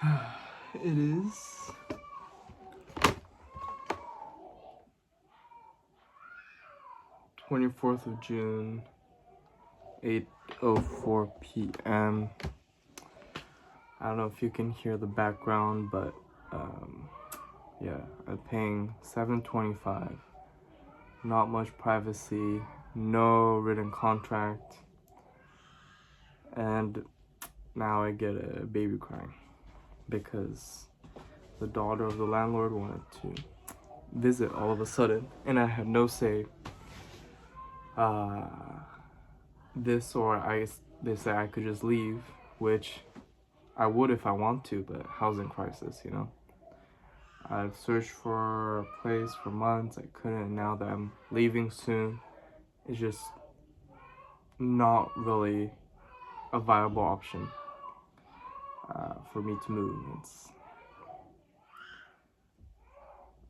It is 24th of June, 8:04 p.m. I don't know if you can hear the background, but yeah, I'm paying $7.25. Not much privacy, no written contract, and now I get a baby crying because the daughter of the landlord wanted to visit all of a sudden, and I had no say. They say I could just leave, which I would if I want to, but housing crisis, you know. I've searched for a place for months, I couldn't. Now that I'm leaving soon, it's just not really a viable option for me to move. It's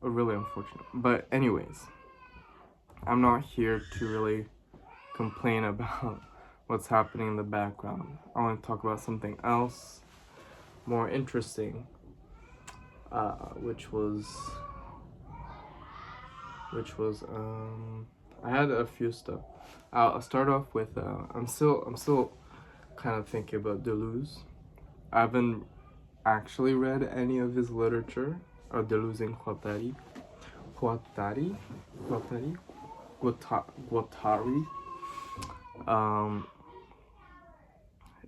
really unfortunate. But anyways, I'm not here to really complain about what's happening in the background. I want to talk about something else more interesting, which was I had a few stuff. I'll start off with I'm still kind of thinking about Deleuze. I haven't actually read any of his literature, or Deleuze and Guattari.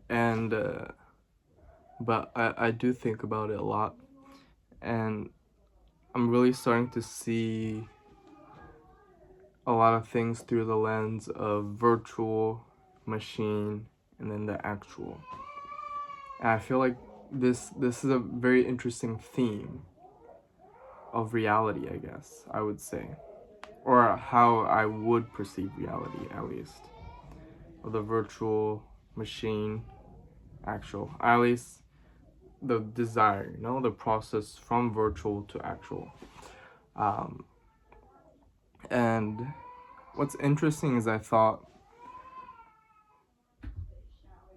And but I do think about it a lot, and I'm really starting to see a lot of things through the lens of virtual, machine, and then the actual. And I feel like this is a very interesting theme of reality, I guess I would say, or how I would perceive reality, at least, of the virtual, machine, actual, at least the desire, you know, the process from virtual to actual. And what's interesting is I thought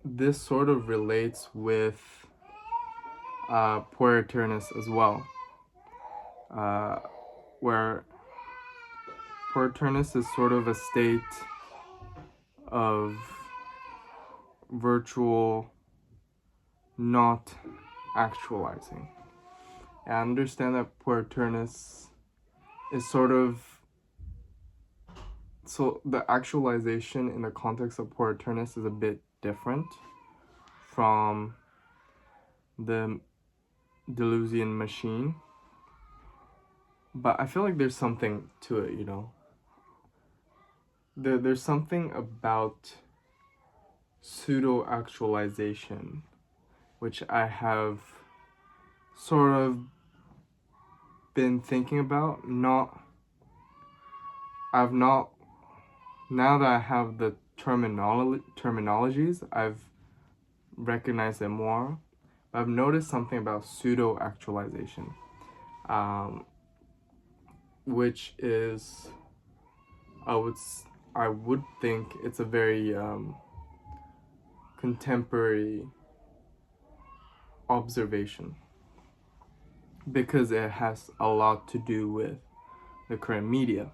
this sort of relates with Puer Aeternus as well, where Puer Aeternus is sort of a state of virtual not actualizing. And I understand that Puer Aeternus is sort of, so the actualization in the context of Puer Aeternus is a bit different from the Deleuzian machine, but I feel like there's something to it, you know. There's something about pseudo-actualization which I have sort of been thinking about. Now that I have the terminologies, I've recognized it more. But I've noticed something about pseudo-actualization, which is, I would think it's a very contemporary observation, because it has a lot to do with the current media,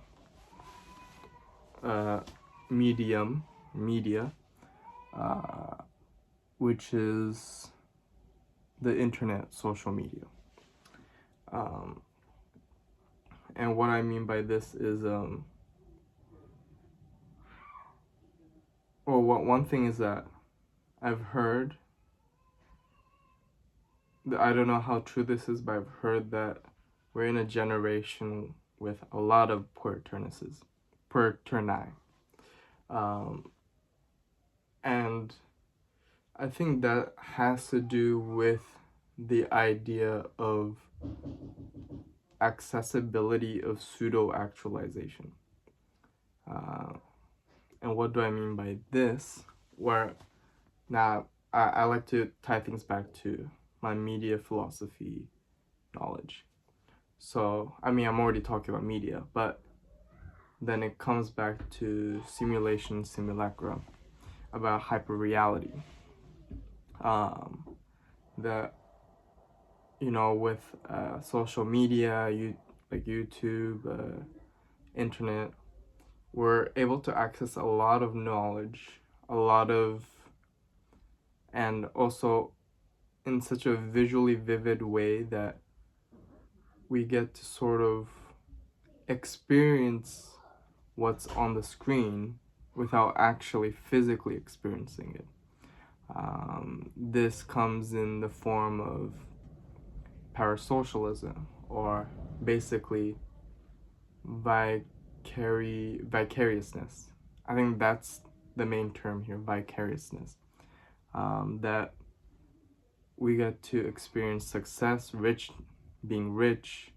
which is the internet, social media. And what I mean by this is, one thing is that I've heard, I don't know how true this is, but I've heard that we're in a generation with a lot of Puer Aeterni. And I think that has to do with the idea of accessibility of pseudo-actualization. And what do I mean by this? Where now I like to tie things back to my media philosophy knowledge. So, I mean, I'm already talking about media, but then it comes back to simulation, simulacra, about hyperreality. The with social media, like YouTube, internet, we're able to access a lot of knowledge, and also in such a visually vivid way that we get to sort of experience what's on the screen without actually physically experiencing it. This comes in the form of parasocialism, or basically vicariousness. I think that's the main term here, vicariousness. That we get to experience success, being rich,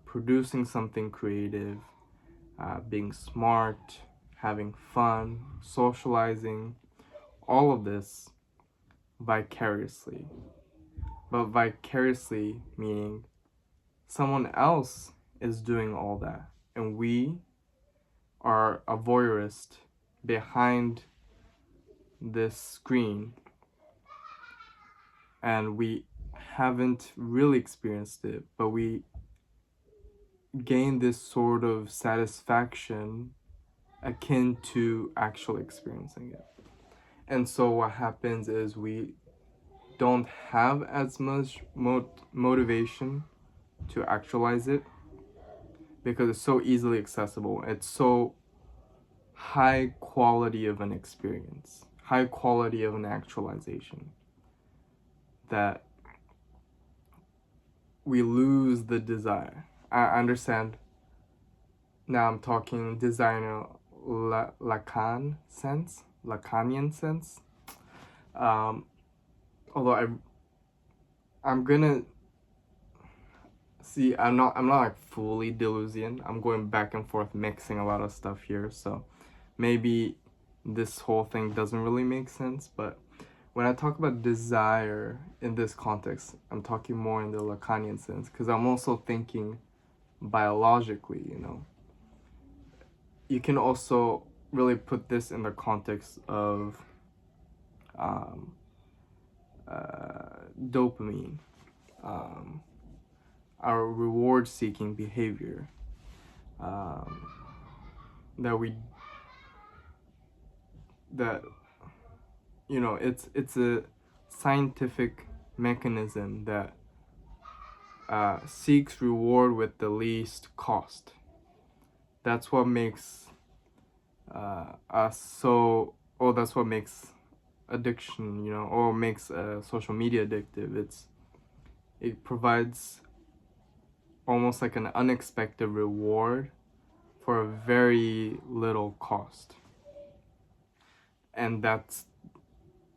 producing something creative, being smart, having fun, socializing, all of this vicariously. But vicariously meaning someone else is doing all that, and we are a voyeurist behind this screen, and we haven't really experienced it, but we gain this sort of satisfaction akin to actually experiencing it. And so what happens is we don't have as much motivation to actualize it because it's so easily accessible. It's so high quality of an experience, high quality of an actualization, that we lose the desire. I understand now I'm talking desire in a Lacanian sense. Although I'm gonna see, I'm not like fully Deleuzian. I'm going back and forth, mixing a lot of stuff here, so maybe this whole thing doesn't really make sense. But when I talk about desire in this context, I'm talking more in the Lacanian sense, because I'm also thinking biologically. You can also really put this in the context of dopamine, our reward-seeking behavior, that it's a scientific mechanism that seeks reward with the least cost. That's what makes that's what makes addiction, or makes social media addictive. It provides almost like an unexpected reward for a very little cost. And that's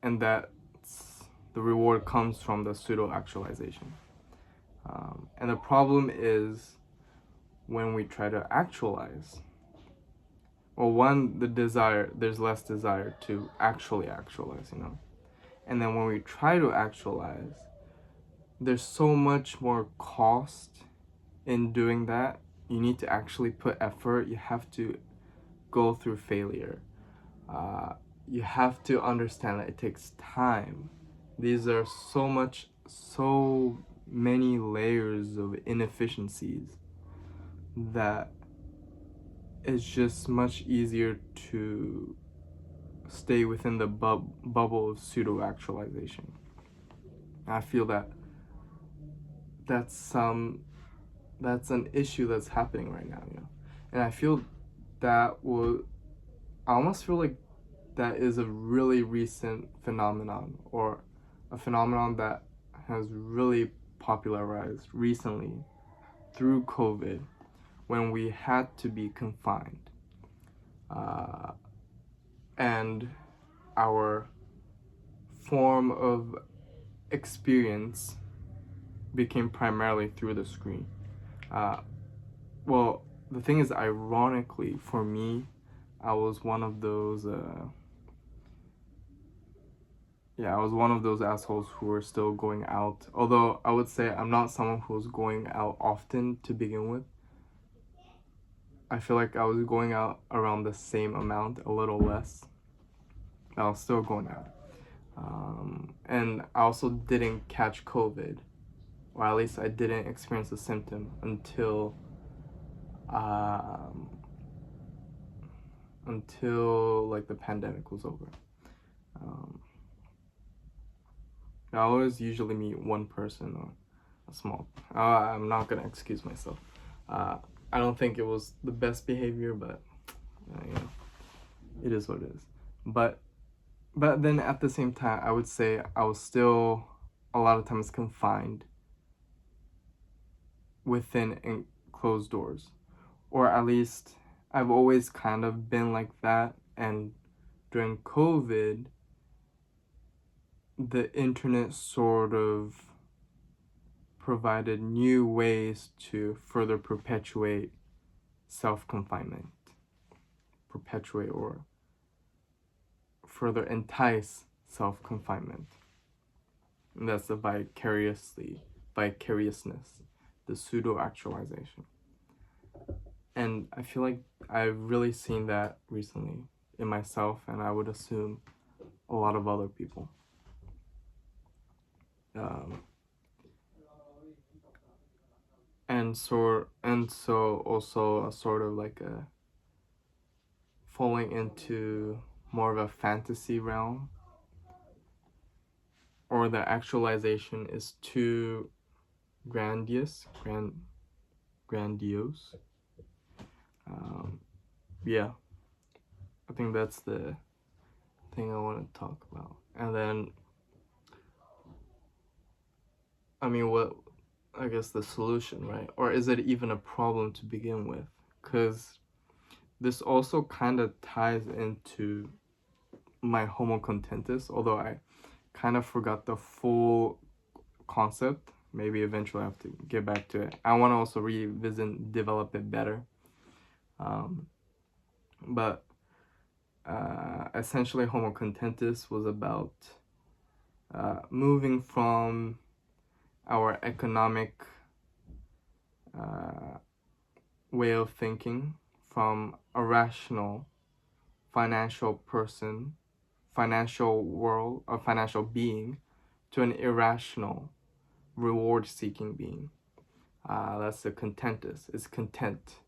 the reward comes from the pseudo-actualization. And the problem is when we try to actualize. Well, one, there's less desire to actually actualize, And then when we try to actualize, there's so much more cost in doing that. You need to actually put effort. You have to go through failure. You have to understand that it takes time. These are so many layers of inefficiencies that it's just much easier to stay within the bubble of pseudo-actualization. I feel that's an issue that's happening right now, And I feel I almost feel like that is a really recent phenomenon, or a phenomenon that has really popularized recently through COVID, when we had to be confined. And our form of experience became primarily through the screen. Well, the thing is, ironically, for me, I was one of those assholes who were still going out. Although I would say I'm not someone who was going out often to begin with. I feel like I was going out around the same amount, a little less. I was still going out. And I also didn't catch COVID or at least I didn't experience a symptom um, until like the pandemic was over. Um, I always usually meet one person or a small. I'm not gonna excuse myself. I don't think it was the best behavior, but you know, it is what it is. But then at the same time, I would say I was still a lot of times confined within enclosed doors, or at least I've always kind of been like that. And during COVID, the internet sort of provided new ways to further perpetuate self-confinement, perpetuate or further entice self-confinement. And that's the vicariousness, the pseudo-actualization. And I feel like I've really seen that recently in myself, and I would assume a lot of other people. And so also a sort of like a falling into more of a fantasy realm, or the actualization is too grandiose. Yeah, I think that's the thing I want to talk about. And then, I mean, I guess the solution, right? Or is it even a problem to begin with? Because this also kind of ties into my homo contentus, although I kind of forgot the full concept. Maybe eventually I have to get back to it. I want to also revisit, develop it better. But essentially, homo contentus was about moving from our economic way of thinking, from a rational financial person, financial world, or financial being, to an irrational reward-seeking being. That's the contentus. It's content.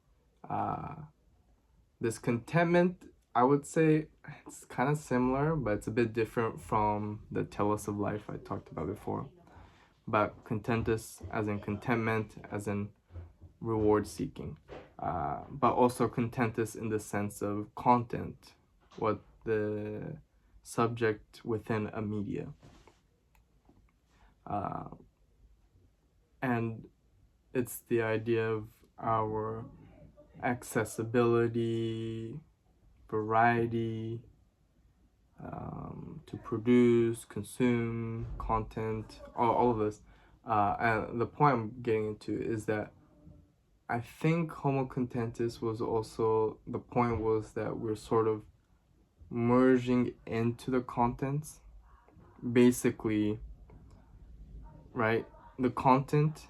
This contentment, I would say, it's kind of similar, but it's a bit different from the telos of life I talked about before. But contentus, as in contentment, as in reward-seeking. But also contentus in the sense of content, what the subject within a media. And it's the idea of our accessibility, variety, to produce, consume content, all of this. And the point I'm getting into is that I think homo contentus was also, the point was that we're sort of merging into the contents. Basically, right? The content,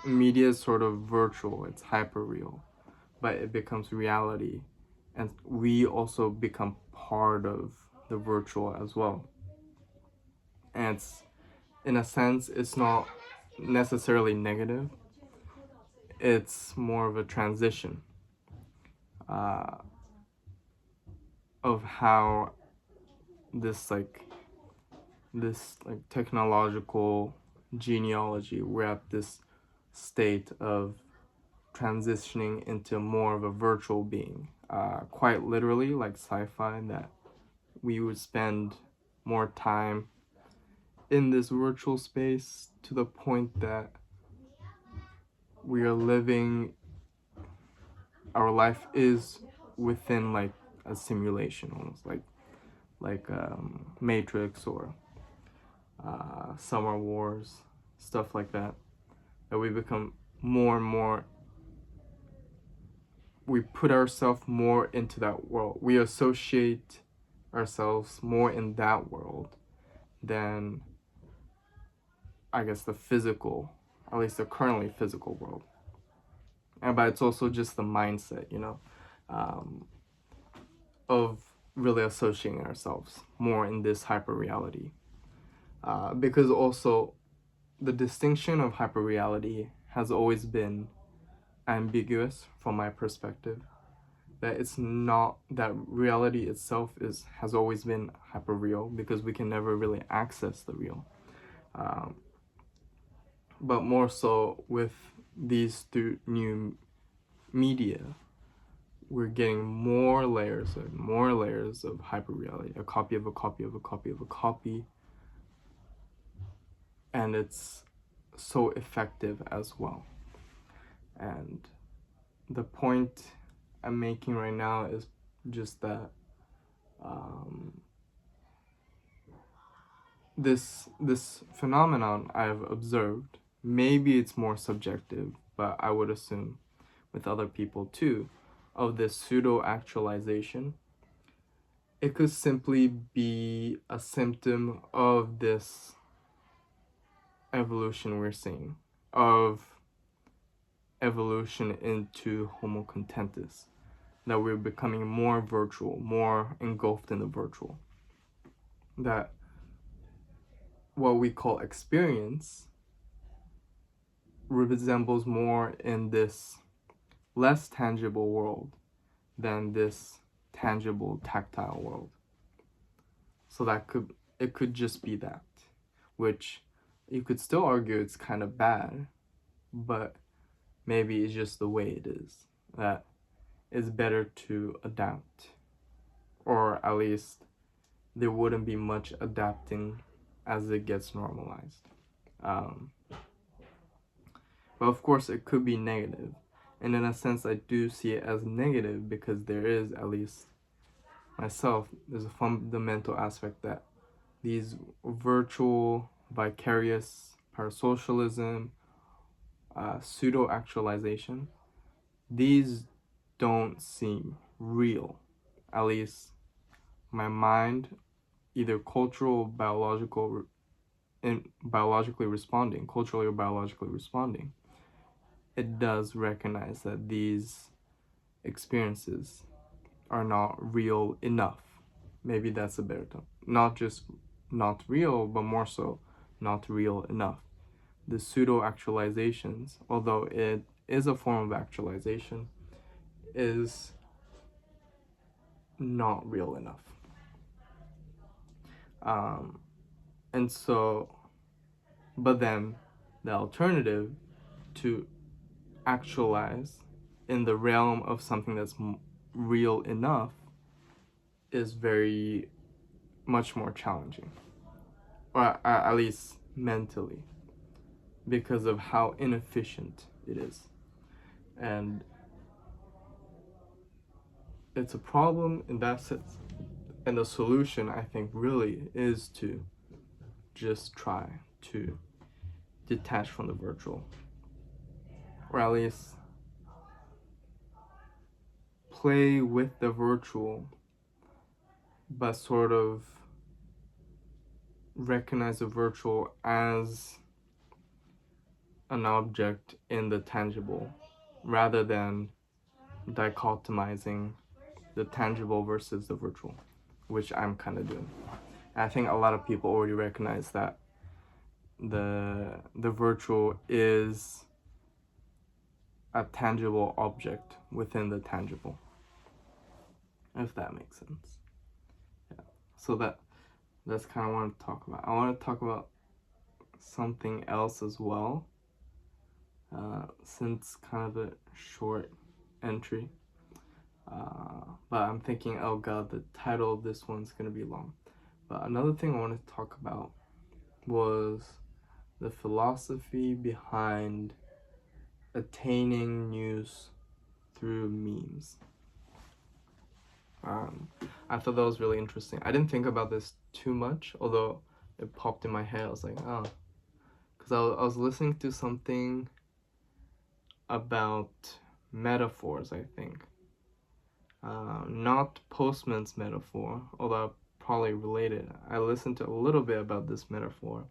media is sort of virtual, it's hyper real, but it becomes reality. And we also become part of the virtual as well. And it's, in a sense, it's not necessarily negative. It's more of a transition of how this technological genealogy, we're at this state of transitioning into more of a virtual being, quite literally, like sci-fi, that we would spend more time in this virtual space to the point that we are living, our life is within like a simulation, almost like Matrix or Summer Wars, stuff like that. That we become more and more, we put ourselves more into that world. We associate ourselves more in that world than, I guess, the physical, at least the currently physical world. But it's also just the mindset, of really associating ourselves more in this hyper reality. Because also the distinction of hyperreality has always been ambiguous from my perspective. That it's not that reality itself has always been hyperreal because we can never really access the real. But more so with these new media, we're getting more layers of hyperreality, a copy of a copy of a copy of a copy, and it's so effective as well. And the point I'm making right now is just that this phenomenon I've observed, maybe it's more subjective, but I would assume with other people too, of this pseudo-actualization, it could simply be a symptom of this evolution we're seeing, of evolution into Homo contentus, that we're becoming more virtual, more engulfed in the virtual. That what we call experience resembles more in this less tangible world than this tangible, tactile world. So it could just be that, which you could still argue it's kind of bad, but maybe it's just the way it is, that it's better to adapt, or at least there wouldn't be much adapting as it gets normalized. But of course it could be negative, and in a sense I do see it as negative because there is, at least myself, there's a fundamental aspect that these virtual, vicarious, parasocialism, pseudo-actualization, these don't seem real. At least my mind, either cultural, biological, and biologically responding, culturally or biologically responding, it does recognize that these experiences are not real enough. Maybe that's a better term. Not just not real, but more so not real enough. The pseudo-actualizations, although it is a form of actualization, is not real enough. And so, but then the alternative to actualize in the realm of something that's real enough is very much more challenging, or at least mentally, because of how inefficient it is. And it's a problem in that sense. And the solution, I think, really is to just try to detach from the virtual, or at least play with the virtual, but sort of recognize the virtual as an object in the tangible, rather than dichotomizing the tangible versus the virtual, which I'm kind of doing. And I think a lot of people already recognize that the virtual is a tangible object within the tangible, if that makes sense. Yeah. So that's kind of what I want to talk about. I want to talk about something else as well, since kind of a short entry. But I'm thinking, oh god, the title of this one's gonna be long. But another thing I wanted to talk about was the philosophy behind attaining news through memes. I thought that was really interesting. I didn't think about this too much, although it popped in my head. I was like, oh, because I was listening to something about metaphors, I think. Not Postman's metaphor, although probably related. I listened to a little bit about this metaphor.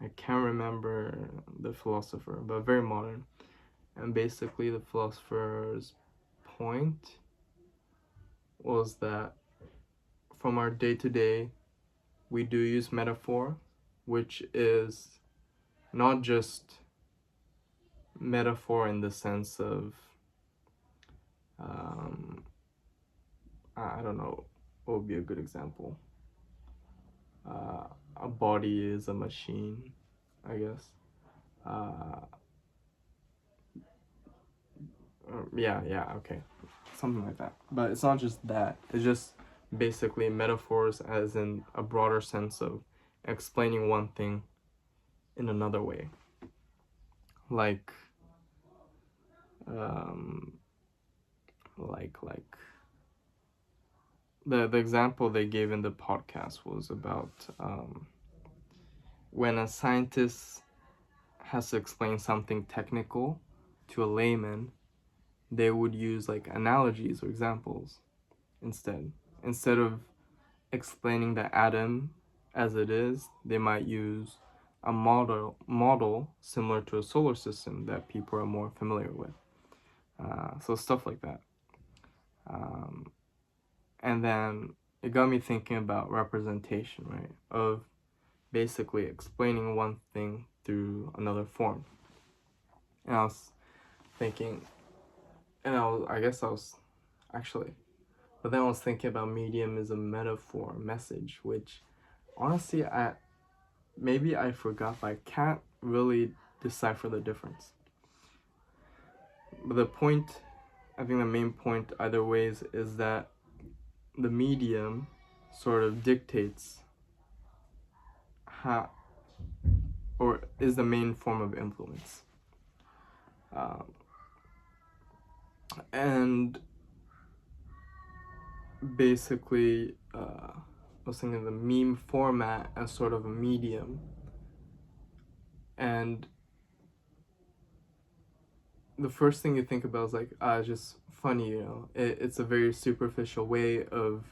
I can't remember the philosopher, but very modern. And basically the philosopher's point was that from our day-to-day, we do use metaphor, which is not just metaphor in the sense of, um, I don't know, what would be a good example? Uh, a body is a machine, I guess. Uh, yeah, okay. Something like that. But it's not just that. It's just basically metaphors as in a broader sense of explaining one thing in another way. Like, um, like the example they gave in the podcast was about when a scientist has to explain something technical to a layman, they would use like analogies or examples instead of explaining the atom as it is. They might use a model similar to a solar system that people are more familiar with. So stuff like that. And then it got me thinking about representation, right? Of basically explaining one thing through another form. And I was thinking, I guess I was actually, but then I was thinking about medium as a metaphor, message, which honestly, maybe I forgot, but I can't really decipher the difference. But the point, I think the main point either ways is that the medium sort of dictates how, or is the main form of influence. And basically, I was thinking of the meme format as sort of a medium. And the first thing you think about is like, just funny, you know. It's a very superficial way of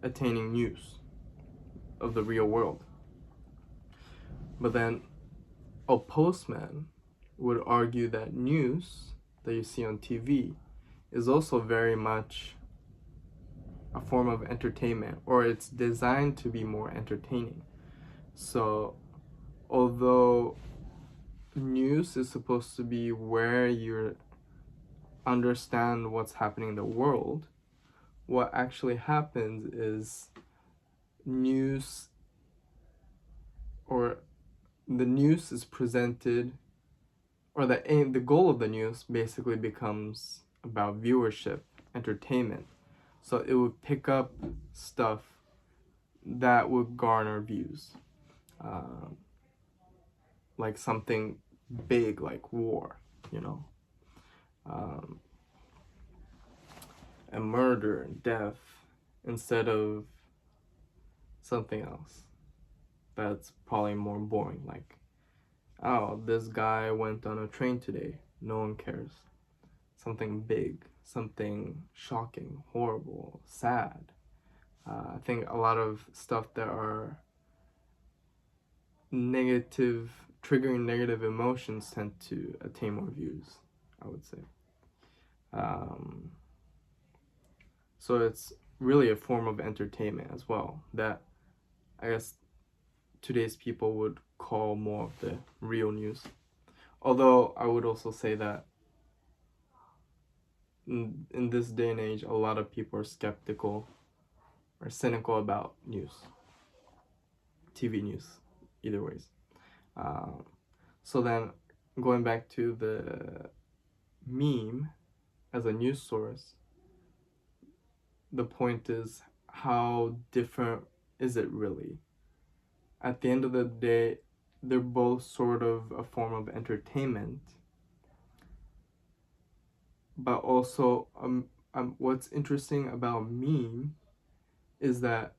attaining news of the real world. But then a postman would argue that news that you see on TV is also very much a form of entertainment, or it's designed to be more entertaining. So although news is supposed to be where you understand what's happening in the world, what actually happens is news, or the news is presented, or the goal of the news basically becomes about viewership, entertainment. So it would pick up stuff that would garner views, like something big like war, you know, and murder and death, instead of something else that's probably more boring, like, oh, this guy went on a train today, no one cares. Something big, something shocking, horrible, sad. I think a lot of stuff that are negative, triggering negative emotions tend to attain more views, I would say. So it's really a form of entertainment as well that I guess today's people would call more of the real news. Although I would also say that in this day and age, a lot of people are skeptical or cynical about news, TV news, either ways. So then going back to the meme as a news source, the point is, how different is it really? At the end of the day, they're both sort of a form of entertainment, but also what's interesting about meme is that,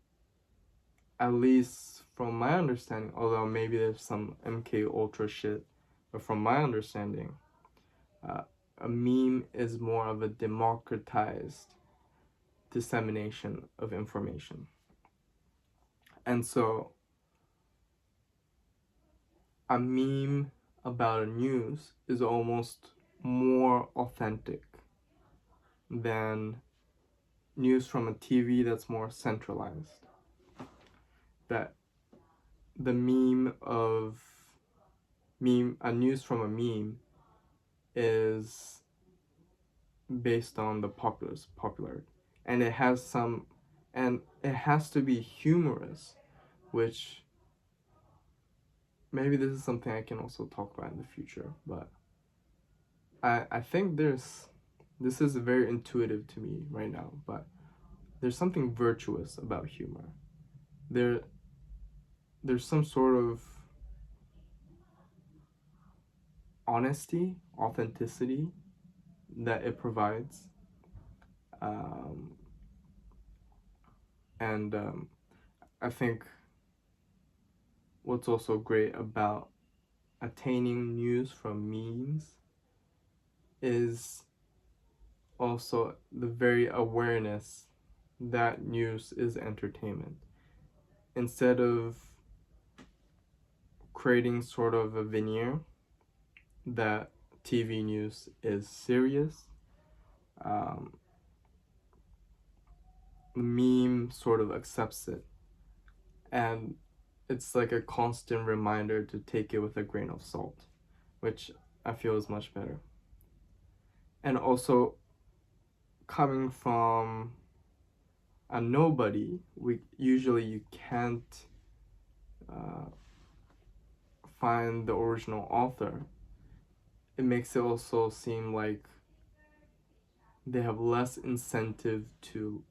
at least from my understanding, although maybe there's some MK Ultra shit, but from my understanding, a meme is more of a democratized dissemination of information. And so a meme about a news is almost more authentic than news from a TV that's more centralized. That the meme of a news from a meme is based on the popularity, and it has to be humorous, which maybe this is something I can also talk about in the future. But I think this is very intuitive to me right now, but there's something virtuous about humor. there there's some sort of honesty, authenticity that it provides. um, and I think what's also great about attaining news from memes is also the very awareness that news is entertainment. Instead of creating sort of a veneer that TV news is serious, um, the meme sort of accepts it, and it's like a constant reminder to take it with a grain of salt, which I feel is much better. And also, coming from a nobody, you can't uh, find the original author. It makes it also seem like they have less incentive to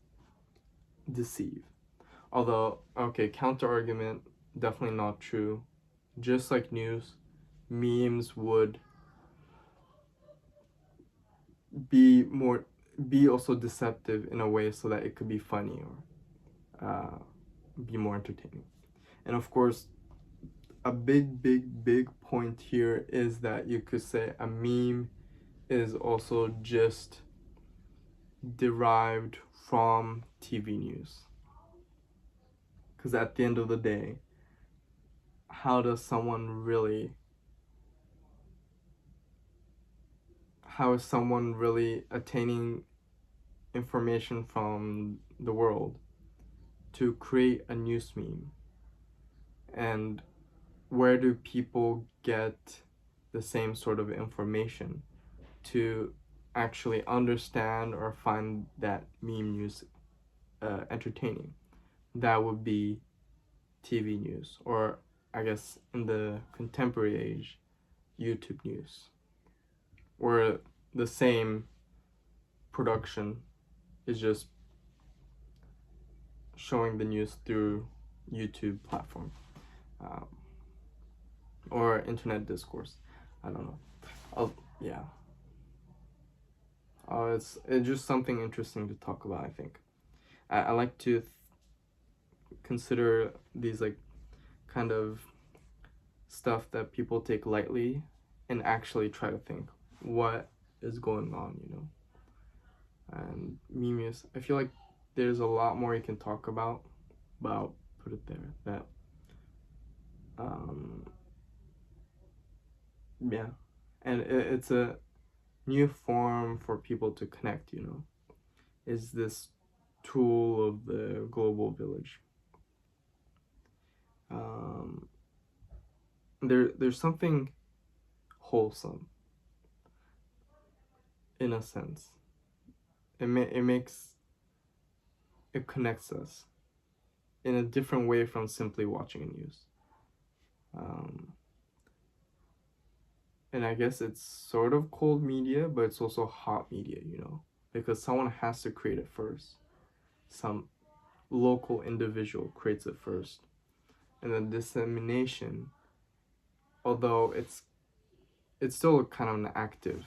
deceive. Although, okay, counter argument, definitely not true. Just like news, memes would be more be also deceptive in a way so that it could be funny or be more entertaining. And of course, a big point here is that you could say a meme is also just derived from TV news. Because at the end of the day, how is someone really attaining information from the world to create a news meme? And where do people get the same sort of information to actually understand or find that meme news entertaining? That would be TV news, or I guess in the contemporary age, YouTube news, where the same production is just showing the news through YouTube platform, um, or internet discourse. I don't know. Yeah. It's just something interesting to talk about. I think I like to consider these like kind of stuff that people take lightly and actually try to think what is going on, And memes, I feel like there's a lot more you can talk about, but I'll put it there. That yeah, and it's a new form for people to connect. Is this tool of the global village. There's something wholesome in a sense. It connects us in a different way from simply watching a news. And I guess it's sort of cold media, but it's also hot media, because someone has to create it first. Some local individual creates it first. And then dissemination, although it's still kind of an active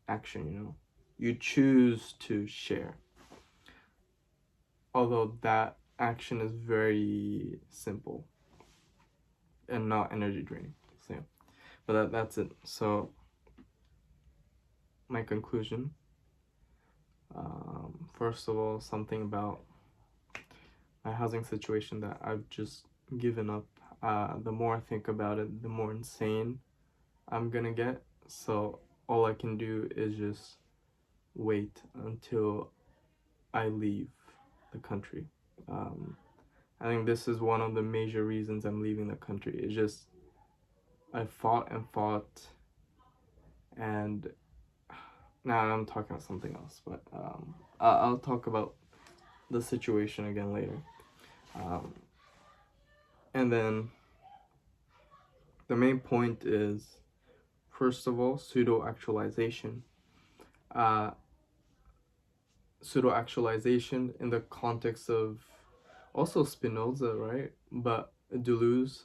action, You choose to share. Although that action is very simple and not energy draining. So, yeah. But that's it. So, my conclusion. First of all, something about my housing situation that I've just given up. The more I think about it, the more insane I'm gonna get. So all I can do is just wait until I leave the country. I think this is one of the major reasons I'm leaving the country. It's just I fought and fought, and now I'm talking about something else. But I'll talk about the situation again later. And then the main point is, first of all, pseudo-actualization. Pseudo-actualization in the context of also Spinoza, right? But Deleuze,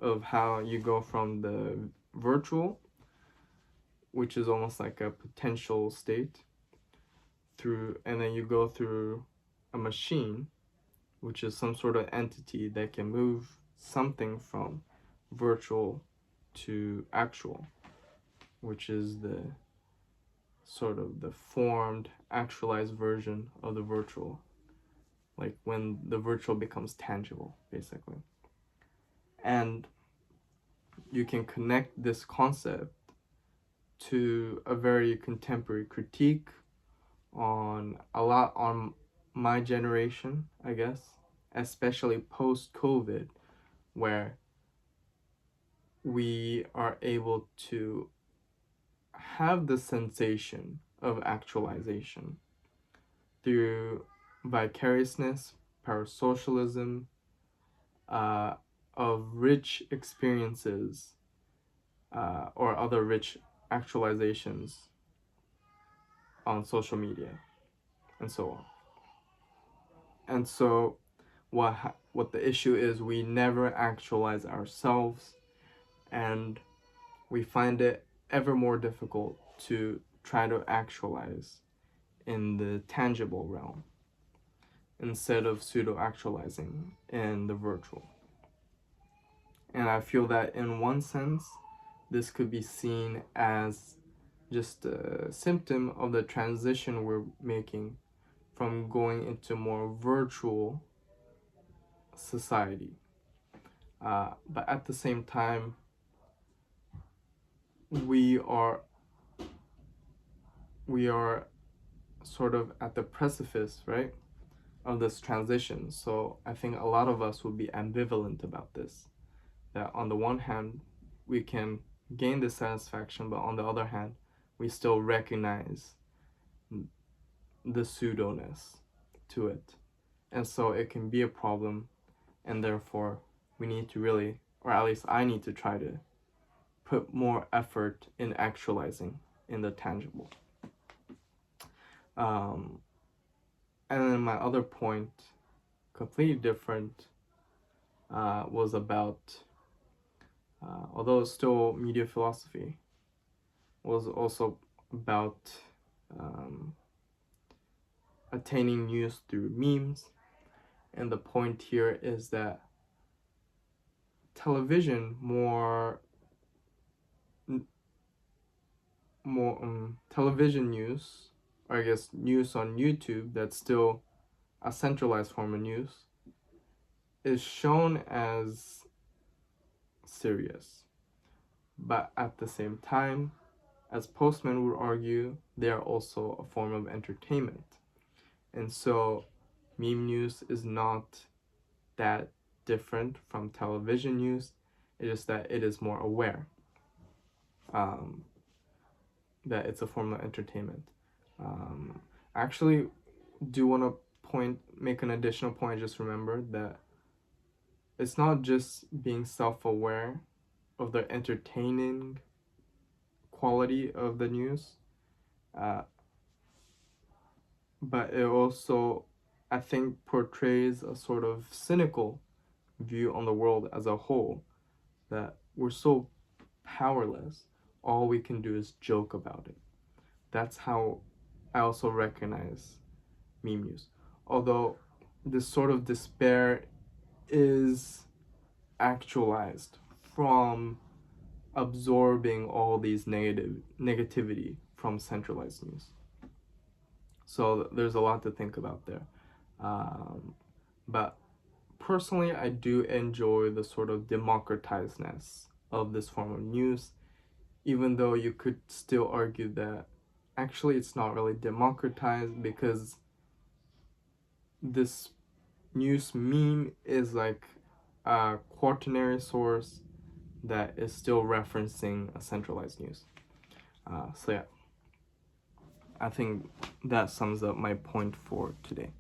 of how you go from the virtual, which is almost like a potential state, through, and then you go through a machine, which is some sort of entity that can move something from virtual to actual, which is the sort of the formed, actualized version of the virtual, like when the virtual becomes tangible, basically. And you can connect this concept to a very contemporary critique on a lot on my generation, I guess, especially post-COVID, where we are able to have the sensation of actualization through vicariousness, parasocialism, of rich experiences or other rich actualizations on social media and so on. And so what the issue is, we never actualize ourselves, and we find it ever more difficult to try to actualize in the tangible realm instead of pseudo-actualizing in the virtual. And I feel that in one sense, this could be seen as just a symptom of the transition we're making from going into more virtual society. But at the same time, we are sort of at the precipice, right, of this transition. So I think a lot of us will be ambivalent about this. That on the one hand, we can gain the satisfaction, but on the other hand, we still recognize the pseudo-ness to it. And so it can be a problem, and therefore we need to really, or at least I need to try to put more effort in actualizing in the tangible. And then my other point, completely different, was about, although it's still media philosophy, was also about attaining news through memes. And the point here is that television television news, or I guess news on YouTube, that's still a centralized form of news, is shown as serious. But at the same time, as Postman would argue, they are also a form of entertainment. And so meme news is not that different from television news. It's just that it is more aware that it's a form of entertainment. I actually do want to make an additional point. Just remember that it's not just being self-aware of the entertaining quality of the news, but it also, I think, portrays a sort of cynical view on the world as a whole, that we're so powerless, all we can do is joke about it. That's how I also recognize meme news. Although this sort of despair is actualized from absorbing all these negativity from centralized news. So there's a lot to think about there. But personally, I do enjoy the sort of democratizedness of this form of news, even though you could still argue that actually it's not really democratized, because this news meme is like a quaternary source that is still referencing a centralized news. So yeah, I think that sums up my point for today.